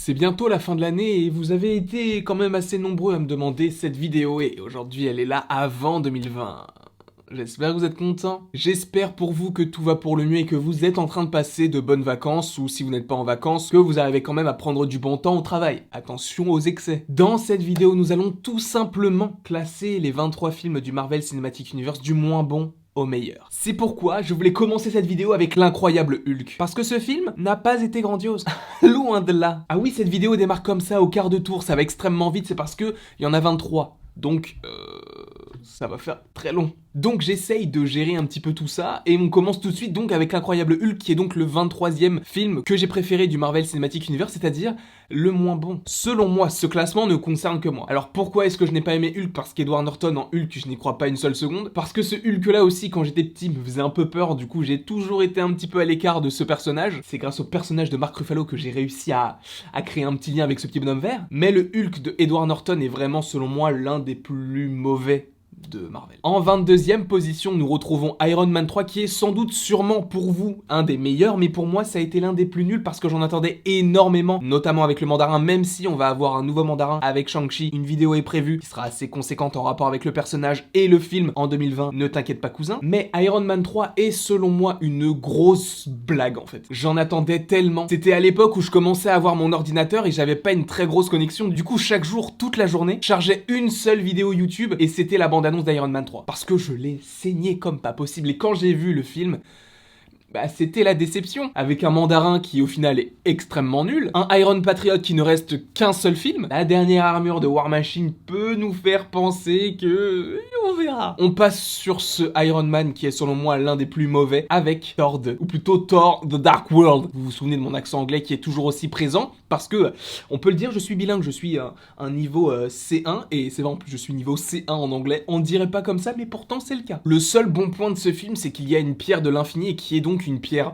C'est bientôt la fin de l'année et vous avez été quand même assez nombreux à me demander cette vidéo et aujourd'hui elle est là avant 2020. J'espère que vous êtes contents. J'espère pour vous que tout va pour le mieux et que vous êtes en train de passer de bonnes vacances ou si vous n'êtes pas en vacances, que vous arrivez quand même à prendre du bon temps au travail. Attention aux excès. Dans cette vidéo, nous allons tout simplement classer les 23 films du Marvel Cinematic Universe du moins bon au meilleur. C'est pourquoi je voulais commencer cette vidéo avec l'incroyable Hulk. Parce que ce film n'a pas été grandiose. Loin de là. Ah oui, cette vidéo démarre comme ça au quart de tour, ça va extrêmement vite, c'est parce que il y en a 23. Donc, ça va faire très long. Donc j'essaye de gérer un petit peu tout ça, et on commence tout de suite donc avec l'incroyable Hulk, qui est donc le 23e film que j'ai préféré du Marvel Cinematic Universe, c'est-à-dire le moins bon. Selon moi, ce classement ne concerne que moi. Alors pourquoi est-ce que je n'ai pas aimé Hulk? Parce qu'Edward Norton en Hulk, je n'y crois pas une seule seconde. Parce que ce Hulk-là aussi, quand j'étais petit, me faisait un peu peur, du coup j'ai toujours été un petit peu à l'écart de ce personnage. C'est grâce au personnage de Mark Ruffalo que j'ai réussi à créer un petit lien avec ce petit bonhomme vert. Mais le Hulk de Edward Norton est vraiment, selon moi, l'un des plus mauvais de Marvel. En 22e position, nous retrouvons Iron Man 3, qui est sans doute sûrement pour vous un des meilleurs, mais pour moi ça a été l'un des plus nuls parce que j'en attendais énormément, notamment avec le mandarin, même si on va avoir un nouveau mandarin avec Shang-Chi. Une vidéo est prévue qui sera assez conséquente en rapport avec le personnage et le film en 2020, ne t'inquiète pas cousin. Mais Iron Man 3 est selon moi une grosse blague en fait. J'en attendais tellement. C'était à l'époque où je commençais à avoir mon ordinateur et j'avais pas une très grosse connexion, du coup chaque jour, toute la journée, je chargeais une seule vidéo YouTube et c'était la bande-annonce d'Iron Man 3. Parce que je l'ai saigné comme pas possible. Et quand j'ai vu le film, bah c'était la déception. Avec un mandarin qui au final est extrêmement nul, un Iron Patriot qui ne reste qu'un seul film, la dernière armure de War Machine peut nous faire penser que... on verra. On passe sur ce Iron Man qui est selon moi l'un des plus mauvais avec Thor 2, ou plutôt Thor The Dark World. Vous vous souvenez de mon accent anglais qui est toujours aussi présent, parce que, on peut le dire, je suis bilingue, je suis un niveau C1, et c'est vrai en plus je suis niveau C1 en anglais, on dirait pas comme ça, mais pourtant c'est le cas. Le seul bon point de ce film, c'est qu'il y a une pierre de l'infini, et qui est donc une pierre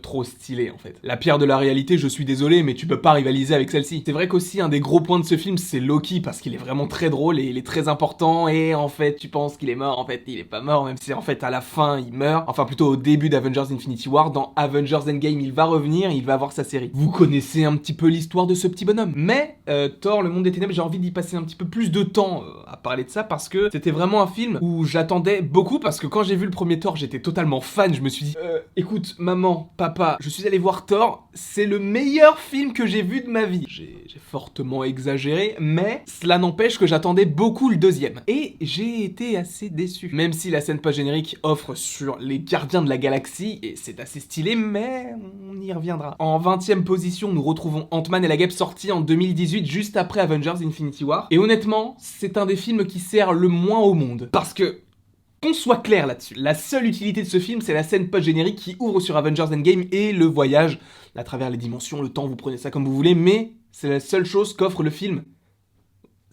trop stylée en fait. La pierre de la réalité, je suis désolé, mais tu peux pas rivaliser avec celle-ci. C'est vrai qu'aussi, un des gros points de ce film, c'est Loki, parce qu'il est vraiment très drôle, et il est très important, et en fait, tu penses qu'il est mort, en fait, il est pas mort, même si en fait, à la fin, il meurt. Enfin, plutôt au début d'Avengers Infinity War. Dans Avengers Endgame, il va revenir, il va avoir sa série. Vous connaissez un petit peu l'histoire de ce petit bonhomme. Mais, Thor, le monde des ténèbres, j'ai envie d'y passer un petit peu plus de temps à parler de ça, parce que c'était vraiment un film où j'attendais beaucoup, parce que quand j'ai vu le premier Thor, j'étais totalement fan, je me suis dit, écoute, maman, papa, je suis allé voir Thor, c'est le meilleur film que j'ai vu de ma vie. J'ai fortement exagéré, mais cela n'empêche que j'attendais beaucoup le deuxième. Et j'ai été assez déçu. Même si la scène post-générique offre sur les gardiens de la galaxie, et c'est assez stylé, mais on y reviendra. En 20e position, nous retrouvons Ant-Man et la Guêpe, sorti en 2018, juste après Avengers Infinity War. Et honnêtement, c'est un des films qui sert le moins au monde. Parce que, qu'on soit clair là-dessus, la seule utilité de ce film, c'est la scène post-générique qui ouvre sur Avengers Endgame et le voyage à travers les dimensions, le temps, vous prenez ça comme vous voulez, mais c'est la seule chose qu'offre le film.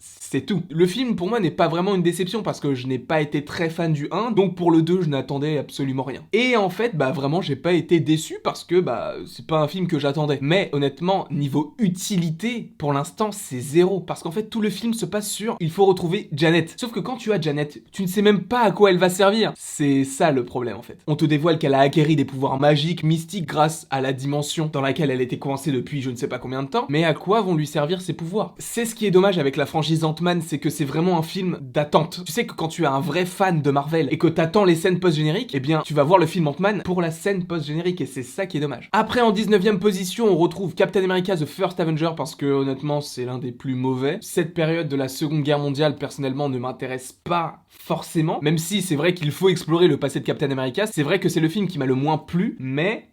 C'est tout. Le film, pour moi, n'est pas vraiment une déception parce que je n'ai pas été très fan du 1, donc pour le 2, je n'attendais absolument rien. Et en fait, bah vraiment, j'ai pas été déçu parce que, bah, c'est pas un film que j'attendais. Mais honnêtement, niveau utilité, pour l'instant, c'est zéro. Parce qu'en fait, tout le film se passe sur il faut retrouver Janet. Sauf que quand tu as Janet, tu ne sais même pas à quoi elle va servir. C'est ça le problème, en fait. On te dévoile qu'elle a acquéri des pouvoirs magiques, mystiques, grâce à la dimension dans laquelle elle était coincée depuis je ne sais pas combien de temps. Mais à quoi vont lui servir ces pouvoirs? C'est ce qui est dommage avec la franchise Ant-Man, c'est que c'est vraiment un film d'attente. Tu sais que quand tu es un vrai fan de Marvel et que t'attends les scènes post-génériques, eh bien, tu vas voir le film Ant-Man pour la scène post-générique et c'est ça qui est dommage. Après, en 19e position, on retrouve Captain America The First Avenger parce que, honnêtement, c'est l'un des plus mauvais. Cette période de la Seconde Guerre mondiale, personnellement, ne m'intéresse pas forcément. Même si c'est vrai qu'il faut explorer le passé de Captain America, c'est vrai que c'est le film qui m'a le moins plu, mais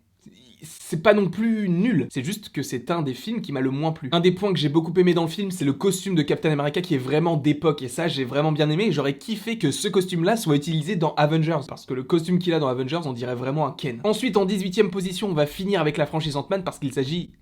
c'est pas non plus nul, c'est juste que c'est un des films qui m'a le moins plu. Un des points que j'ai beaucoup aimé dans le film, c'est le costume de Captain America qui est vraiment d'époque, et ça j'ai vraiment bien aimé, et j'aurais kiffé que ce costume-là soit utilisé dans Avengers, parce que le costume qu'il a dans Avengers, on dirait vraiment un Ken. Ensuite, en 18e position, on va finir avec la franchise Ant-Man, parce qu'il s'agit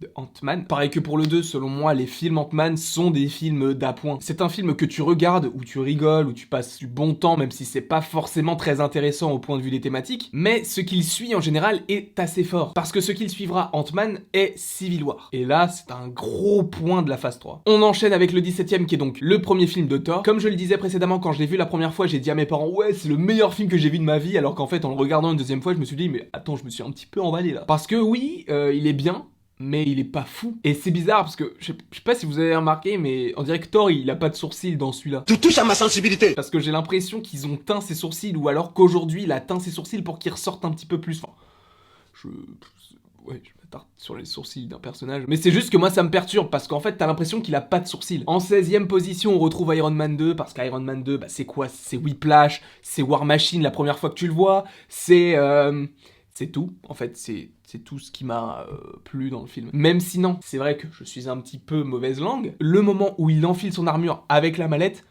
de Ant-Man. Pareil que pour le 2, selon moi, les films Ant-Man sont des films d'appoint. C'est un film que tu regardes, où tu rigoles, où tu passes du bon temps, même si c'est pas forcément très intéressant au point de vue des thématiques, mais ce qu'il suit en général est assez fort. Parce que ce qu'il suivra Ant-Man est Civil War. Et là, c'est un gros point de la phase 3. On enchaîne avec le 17e qui est donc le premier film de Thor. Comme je le disais précédemment, quand je l'ai vu la première fois, j'ai dit à mes parents, ouais, c'est le meilleur film que j'ai vu de ma vie, alors qu'en fait, en le regardant une deuxième fois, je me suis dit, mais attends, je me suis un petit peu emballé là. Parce que oui, il est bien, mais il est pas fou. Et c'est bizarre parce que, je sais pas si vous avez remarqué, mais on dirait que Thor, il a pas de sourcils dans celui-là. Tu touches à ma sensibilité. Parce que j'ai l'impression qu'ils ont teint ses sourcils, ou alors qu'aujourd'hui, il a teint ses sourcils pour qu'ils ressortent un petit peu plus. Enfin, ouais, je m'attarde sur les sourcils d'un personnage. Mais c'est juste que moi, ça me perturbe, parce qu'en fait, t'as l'impression qu'il a pas de sourcils. En 16ème position, on retrouve Iron Man 2, parce qu'Iron Man 2, bah, c'est quoi? C'est Whiplash, c'est War Machine la première fois que tu le vois, c'est tout, en fait, c'est tout ce qui m'a plu dans le film. Même si non, c'est vrai que je suis un petit peu mauvaise langue, le moment où il enfile son armure avec la mallette,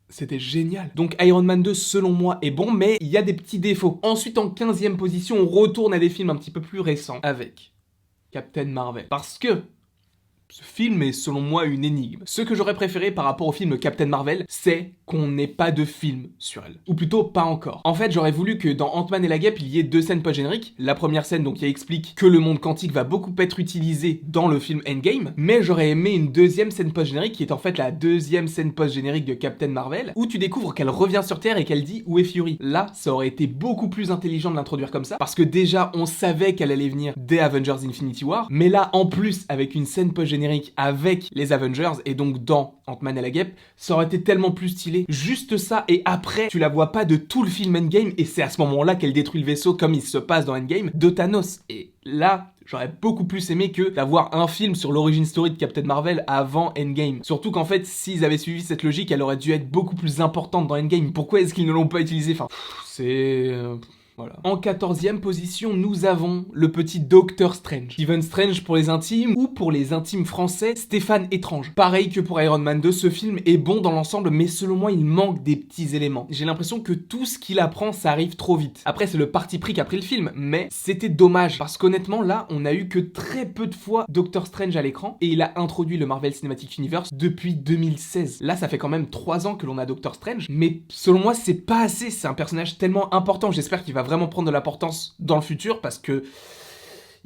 c'était génial. Donc Iron Man 2, selon moi, est bon, mais il y a des petits défauts. Ensuite, en 15ème position, on retourne à des films un petit peu plus récents, avec Captain Marvel. Parce que ce film est selon moi une énigme. Ce que j'aurais préféré par rapport au film Captain Marvel, c'est qu'on n'ait pas de film sur elle. Ou plutôt pas encore. En fait, j'aurais voulu que dans Ant-Man et la Guêpe, il y ait 2 scènes post-génériques. La première scène, donc, qui explique que le monde quantique va beaucoup être utilisé dans le film Endgame, mais j'aurais aimé une deuxième scène post-générique qui est en fait la deuxième scène post-générique de Captain Marvel, où tu découvres qu'elle revient sur Terre et qu'elle dit où est Fury. Là, ça aurait été beaucoup plus intelligent de l'introduire comme ça, parce que déjà, on savait qu'elle allait venir dès Avengers Infinity War, mais là, en plus, avec une scène post-générique avec les Avengers, et donc dans Ant-Man et la Guêpe, ça aurait été tellement plus stylé. Juste ça, et après, tu la vois pas de tout le film Endgame, et c'est à ce moment-là qu'elle détruit le vaisseau, comme il se passe dans Endgame, de Thanos. Et là, j'aurais beaucoup plus aimé que d'avoir un film sur l'origin story de Captain Marvel avant Endgame. Surtout qu'en fait, s'ils avaient suivi cette logique, elle aurait dû être beaucoup plus importante dans Endgame. Pourquoi est-ce qu'ils ne l'ont pas utilisé? Enfin, c'est... Voilà. En 14ème position, nous avons le petit Doctor Strange. Stephen Strange pour les intimes, ou pour les intimes français, Stéphane Étrange. Pareil que pour Iron Man 2, ce film est bon dans l'ensemble, mais selon moi, il manque des petits éléments. J'ai l'impression que tout ce qu'il apprend, ça arrive trop vite. Après, c'est le parti pris qu'a pris le film, mais c'était dommage, parce qu'honnêtement, là, on a eu que très peu de fois Doctor Strange à l'écran, et il a introduit le Marvel Cinematic Universe depuis 2016. Là, ça fait quand même 3 ans que l'on a Doctor Strange, mais selon moi, c'est pas assez, c'est un personnage tellement important, j'espère qu'il va vraiment prendre de l'importance dans le futur, parce que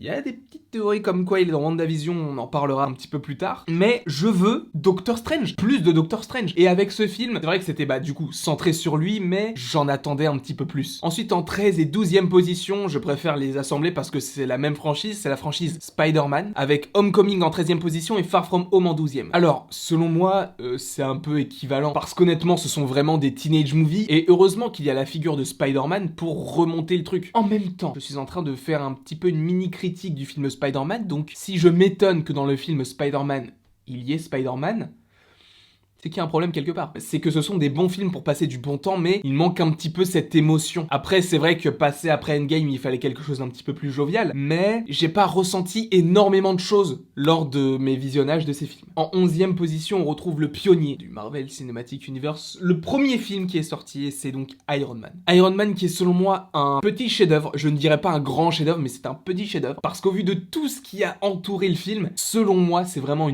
il y a des petites théories comme quoi il est dans WandaVision, on en parlera un petit peu plus tard. Mais je veux Doctor Strange, plus de Doctor Strange. Et avec ce film, c'est vrai que c'était du coup centré sur lui, mais j'en attendais un petit peu plus. Ensuite, en 13 et 12e position, je préfère les assembler parce que c'est la même franchise, c'est la franchise Spider-Man, avec Homecoming en 13e position et Far From Home en 12e. Alors, selon moi, c'est un peu équivalent, parce qu'honnêtement, ce sont vraiment des teenage movies, et heureusement qu'il y a la figure de Spider-Man pour remonter le truc. En même temps, je suis en train de faire un petit peu une mini critique du film Spider-Man, donc si je m'étonne que dans le film Spider-Man, il y ait Spider-Man, c'est qu'il y a un problème quelque part. C'est que ce sont des bons films pour passer du bon temps, mais il manque un petit peu cette émotion. Après, c'est vrai que passer après Endgame, il fallait quelque chose d'un petit peu plus jovial, mais j'ai pas ressenti énormément de choses lors de mes visionnages de ces films. En 11e position, on retrouve le pionnier du Marvel Cinematic Universe, le premier film qui est sorti, et c'est donc Iron Man. Iron Man qui est selon moi un petit chef-d'œuvre, je ne dirais pas un grand chef-d'œuvre, mais c'est un petit chef-d'œuvre, parce qu'au vu de tout ce qui a entouré le film, selon moi, c'est vraiment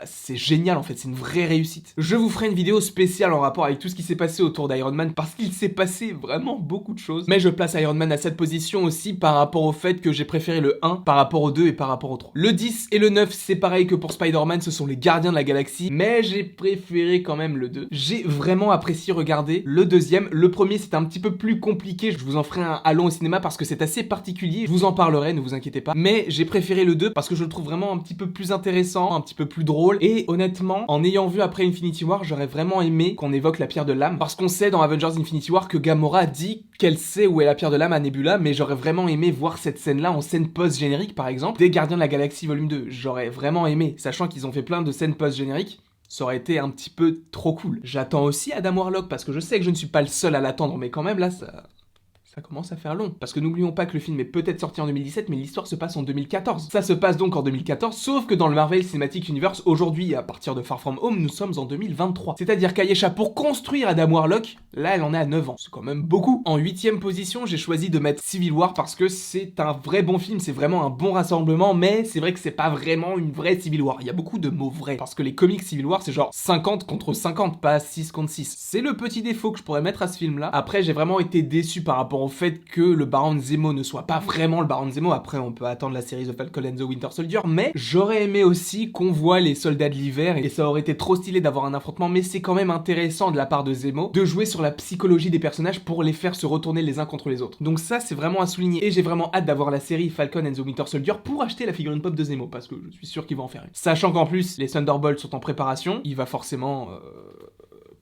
c'est génial en fait, c'est une vraie réussite. Je vous ferai une vidéo spéciale en rapport avec tout ce qui s'est passé autour d'Iron Man, parce qu'il s'est passé vraiment beaucoup de choses. Mais je place Iron Man à cette position aussi par rapport au fait que j'ai préféré le 1 par rapport au 2 et par rapport au 3. Le 10 et le 9, c'est pareil que pour Spider-Man, ce sont les gardiens de la galaxie, mais j'ai préféré quand même le 2. J'ai vraiment apprécié regarder le deuxième. Le premier, c'était un petit peu plus compliqué, je vous en ferai un allons au cinéma parce que c'est assez particulier, je vous en parlerai, ne vous inquiétez pas. Mais j'ai préféré le 2 parce que je le trouve vraiment un petit peu plus intéressant, un petit peu plus drôle. Et honnêtement, en ayant vu après Infinity War, j'aurais vraiment aimé qu'on évoque la pierre de l'âme, parce qu'on sait dans Avengers Infinity War que Gamora dit qu'elle sait où est la pierre de l'âme à Nebula, mais j'aurais vraiment aimé voir cette scène-là en scène post-générique par exemple, des Gardiens de la Galaxie volume 2. J'aurais vraiment aimé, sachant qu'ils ont fait plein de scènes post-génériques. Ça aurait été un petit peu trop cool. J'attends aussi Adam Warlock, parce que je sais que je ne suis pas le seul à l'attendre, mais quand même là, ça commence à faire long. Parce que n'oublions pas que le film est peut-être sorti en 2017, mais l'histoire se passe en 2014. Ça se passe donc en 2014, sauf que dans le Marvel Cinematic Universe, aujourd'hui, à partir de Far From Home, nous sommes en 2023. C'est-à-dire qu'Ayesha, pour construire Adam Warlock, là, elle en est à 9 ans. C'est quand même beaucoup. En 8e position, j'ai choisi de mettre Civil War parce que c'est un vrai bon film, c'est vraiment un bon rassemblement, mais c'est vrai que c'est pas vraiment une vraie Civil War. Il y a beaucoup de mots vrais. Parce que les comics Civil War, c'est genre 50 contre 50, pas 6 contre 6. C'est le petit défaut que je pourrais mettre à ce film-là. Après, j'ai vraiment été déçu par rapport au fait que le Baron Zemo ne soit pas vraiment le Baron Zemo. Après, on peut attendre la série The Falcon and the Winter Soldier, mais j'aurais aimé aussi qu'on voit les soldats de l'hiver, et ça aurait été trop stylé d'avoir un affrontement, mais c'est quand même intéressant de la part de Zemo de jouer sur la psychologie des personnages pour les faire se retourner les uns contre les autres. Donc ça, c'est vraiment à souligner, et j'ai vraiment hâte d'avoir la série Falcon and the Winter Soldier pour acheter la figurine pop de Zemo, parce que je suis sûr qu'il va en faire une. Sachant qu'en plus, les Thunderbolts sont en préparation, il va forcément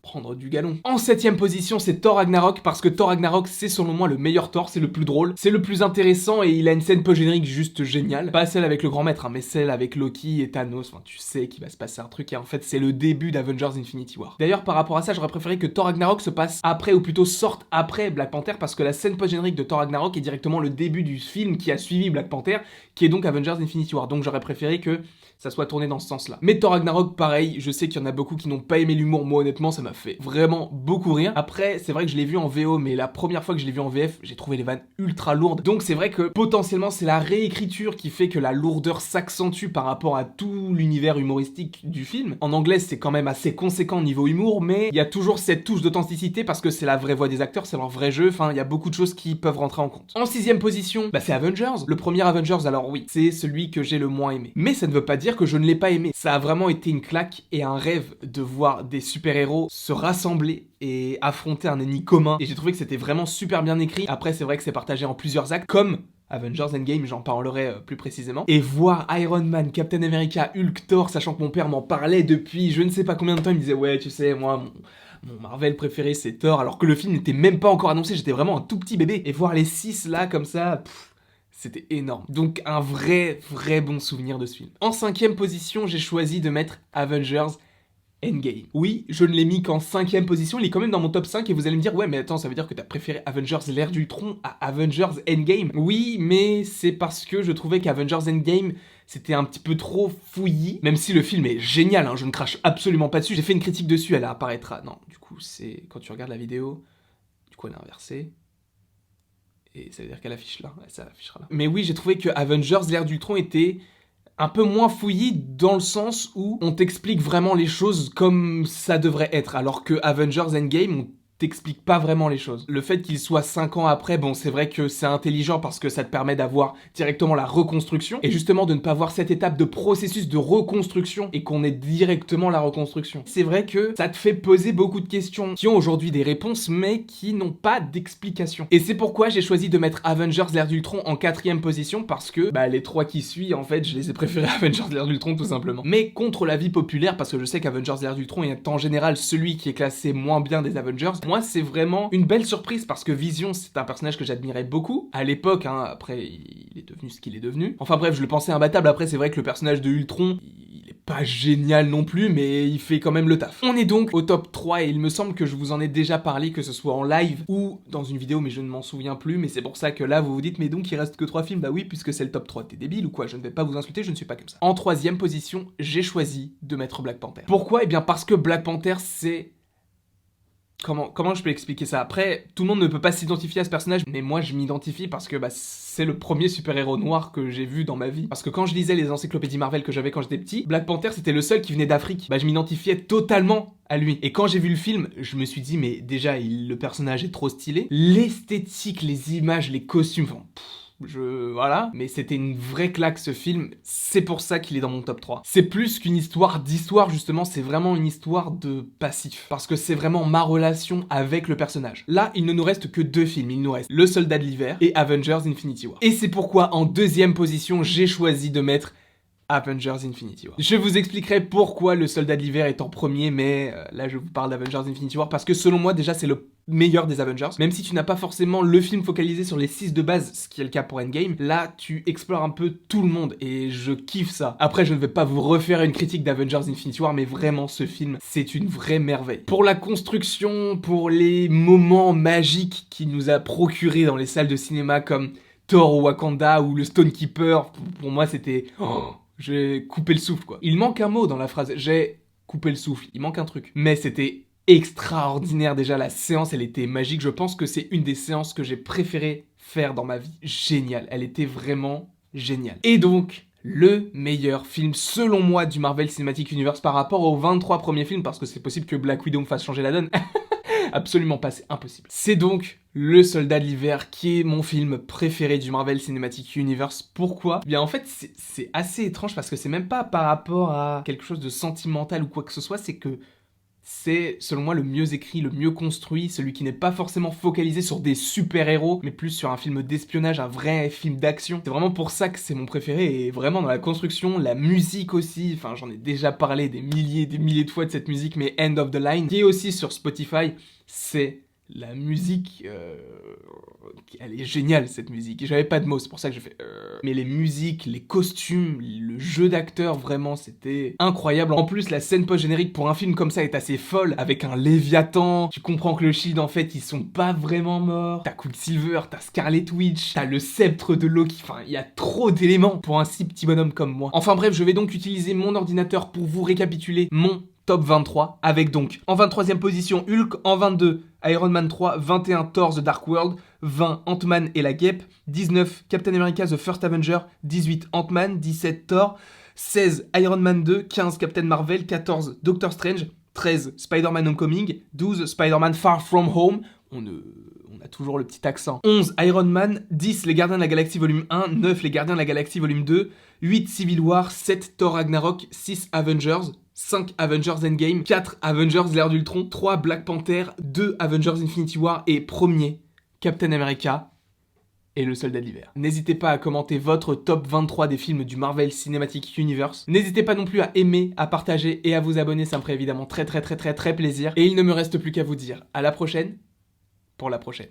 prendre du galon. En 7ème position, c'est Thor Ragnarok, parce que Thor Ragnarok, c'est selon moi le meilleur Thor, c'est le plus drôle, c'est le plus intéressant, et il a une scène post-générique juste géniale. Pas celle avec le grand maître, hein, mais celle avec Loki et Thanos. Enfin, tu sais qu'il va se passer un truc, et en fait, c'est le début d'Avengers Infinity War. D'ailleurs, par rapport à ça, j'aurais préféré que Thor Ragnarok se passe après, ou plutôt sorte après Black Panther, parce que la scène post-générique de Thor Ragnarok est directement le début du film qui a suivi Black Panther, qui est donc Avengers Infinity War. Donc j'aurais préféré que ça soit tourné dans ce sens-là. Mais Thor Ragnarok, pareil, je sais qu'il y en a beaucoup qui n'ont pas aimé l'humour. Moi, honnêtement, ça m'a fait vraiment beaucoup rire. Après, c'est vrai que je l'ai vu en VO, mais la première fois que je l'ai vu en VF, j'ai trouvé les vannes ultra lourdes. Donc c'est vrai que potentiellement, c'est la réécriture qui fait que la lourdeur s'accentue par rapport à tout l'univers humoristique du film. En anglais, c'est quand même assez conséquent niveau humour, mais il y a toujours cette touche d'authenticité parce que c'est la vraie voix des acteurs, c'est leur vrai jeu. Enfin, il y a beaucoup de choses qui peuvent rentrer en compte. En 6ème position, c'est Avengers. Le premier Avengers, alors oui, c'est celui que j'ai le moins aimé. Mais ça ne veut pas dire que je ne l'ai pas aimé. Ça a vraiment été une claque et un rêve de voir des super-héros se rassembler et affronter un ennemi commun. Et j'ai trouvé que c'était vraiment super bien écrit. Après, c'est vrai que c'est partagé en plusieurs actes, comme Avengers Endgame, j'en parlerai plus précisément. Et voir Iron Man, Captain America, Hulk, Thor, sachant que mon père m'en parlait depuis je ne sais pas combien de temps, il me disait ouais, tu sais, moi, mon Marvel préféré c'est Thor, alors que le film n'était même pas encore annoncé, j'étais vraiment un tout petit bébé. Et voir les 6 là, comme ça, c'était énorme. Donc un vrai bon souvenir de ce film. En 5ème position, j'ai choisi de mettre Avengers Endgame. Oui, je ne l'ai mis qu'en 5ème position, il est quand même dans mon top 5 et vous allez me dire ouais mais attends, ça veut dire que t'as préféré Avengers l'ère d'Ultron à Avengers Endgame. Oui, mais c'est parce que je trouvais qu'Avengers Endgame c'était un petit peu trop fouillis, même si le film est génial, hein, je ne crache absolument pas dessus, j'ai fait une critique dessus, elle apparaîtra. Non, du coup c'est quand tu regardes la vidéo, du coup elle est inversée. Et ça veut dire qu'elle affiche là, ça affichera là. Mais oui, j'ai trouvé que Avengers l'ère d'Ultron était un peu moins fouillis dans le sens où on t'explique vraiment les choses comme ça devrait être, alors que Avengers Endgame, on t'explique pas vraiment les choses. Le fait qu'il soit 5 ans après, bon, c'est vrai que c'est intelligent parce que ça te permet d'avoir directement la reconstruction, et justement de ne pas voir cette étape de processus de reconstruction et qu'on ait directement la reconstruction. C'est vrai que ça te fait poser beaucoup de questions qui ont aujourd'hui des réponses, mais qui n'ont pas d'explication. Et c'est pourquoi j'ai choisi de mettre Avengers l'ère d'Ultron en 4ème position, parce que, les 3 qui suivent, en fait, je les ai préférés à Avengers l'ère d'Ultron, tout simplement. Mais contre l'avis populaire, parce que je sais qu'Avengers l'ère d'Ultron est en général celui qui est classé moins bien des Avengers, moi, c'est vraiment une belle surprise parce que Vision, c'est un personnage que j'admirais beaucoup à l'époque, hein, après il est devenu ce qu'il est devenu. Enfin bref, je le pensais imbattable. Après, c'est vrai que le personnage de Ultron, il est pas génial non plus, mais il fait quand même le taf. On est donc au top 3 et il me semble que je vous en ai déjà parlé, que ce soit en live ou dans une vidéo, mais je ne m'en souviens plus. Mais c'est pour ça que là, vous vous dites, mais donc il reste que 3 films. Bah oui, puisque c'est le top 3. T'es débile ou quoi? Je ne vais pas vous insulter, je ne suis pas comme ça. En 3ème position, j'ai choisi de mettre Black Panther. Pourquoi? Eh bien parce que Black Panther, c'est... Comment je peux expliquer ça? Après, tout le monde ne peut pas s'identifier à ce personnage, mais moi je m'identifie parce que c'est le premier super-héros noir que j'ai vu dans ma vie. Parce que quand je lisais les encyclopédies Marvel que j'avais quand j'étais petit, Black Panther c'était le seul qui venait d'Afrique. Je m'identifiais totalement à lui. Et quand j'ai vu le film, je me suis dit, mais déjà, le personnage est trop stylé. L'esthétique, les images, les costumes, voilà, mais c'était une vraie claque ce film, c'est pour ça qu'il est dans mon top 3. C'est plus qu'une histoire d'histoire justement, c'est vraiment une histoire de passif, parce que c'est vraiment ma relation avec le personnage. Là, il ne nous reste que 2 films, il nous reste Le Soldat de l'Hiver et Avengers Infinity War. Et c'est pourquoi en 2ème position, j'ai choisi de mettre Avengers Infinity War. Je vous expliquerai pourquoi Le Soldat de l'Hiver est en premier, mais là je vous parle d'Avengers Infinity War parce que selon moi déjà c'est le meilleur des Avengers. Même si tu n'as pas forcément le film focalisé sur les 6 de base, ce qui est le cas pour Endgame, là tu explores un peu tout le monde et je kiffe ça. Après je ne vais pas vous refaire une critique d'Avengers Infinity War, mais vraiment ce film c'est une vraie merveille. Pour la construction, pour les moments magiques qu'il nous a procuré dans les salles de cinéma comme Thor au Wakanda ou le Stonekeeper, pour moi c'était... j'ai coupé le souffle quoi. Il manque un mot dans la phrase, j'ai coupé le souffle, il manque un truc. Mais c'était extraordinaire déjà, la séance elle était magique, je pense que c'est une des séances que j'ai préféré faire dans ma vie. Génial, elle était vraiment géniale. Et donc, le meilleur film selon moi du Marvel Cinematic Universe par rapport aux 23 premiers films, parce que c'est possible que Black Widow me fasse changer la donne. Absolument pas, c'est impossible. C'est donc Le Soldat de l'Hiver, qui est mon film préféré du Marvel Cinematic Universe. Pourquoi ? Eh bien en fait, c'est assez étrange parce que c'est même pas par rapport à quelque chose de sentimental ou quoi que ce soit, c'est que c'est, selon moi, le mieux écrit, le mieux construit, celui qui n'est pas forcément focalisé sur des super-héros, mais plus sur un film d'espionnage, un vrai film d'action. C'est vraiment pour ça que c'est mon préféré, et vraiment dans la construction, la musique aussi, enfin j'en ai déjà parlé des milliers de fois de cette musique, mais End of the Line, qui est aussi sur Spotify, c'est... La musique, elle est géniale cette musique. J'avais pas de mots, c'est pour ça que j'ai fait. Mais les musiques, les costumes, le jeu d'acteur, vraiment, c'était incroyable. En plus, la scène post-générique pour un film comme ça est assez folle, avec un Léviathan. Tu comprends que le Shield, en fait, ils sont pas vraiment morts. T'as Quicksilver, t'as Scarlet Witch, t'as le sceptre de Loki. Enfin, il y a trop d'éléments pour un si petit bonhomme comme moi. Enfin bref, je vais donc utiliser mon ordinateur pour vous récapituler mon top 23, avec donc en 23e position Hulk, en 22 Iron Man 3, 21 Thor The Dark World, 20 Ant-Man et la Guêpe, 19 Captain America The First Avenger, 18 Ant-Man, 17 Thor, 16 Iron Man 2, 15 Captain Marvel, 14 Doctor Strange, 13 Spider-Man Homecoming, 12 Spider-Man Far From Home, on a toujours le petit accent, 11 Iron Man, 10 Les Gardiens de la Galaxie volume 1, 9 Les Gardiens de la Galaxie volume 2, 8 Civil War, 7 Thor Ragnarok, 6 Avengers, 5 Avengers Endgame, 4 Avengers l'ère d'Ultron, 3 Black Panther, 2 Avengers Infinity War et premier Captain America et le Soldat de l'Hiver. N'hésitez pas à commenter votre top 23 des films du Marvel Cinematic Universe. N'hésitez pas non plus à aimer, à partager et à vous abonner, ça me ferait évidemment très plaisir. Et il ne me reste plus qu'à vous dire à la prochaine pour la prochaine.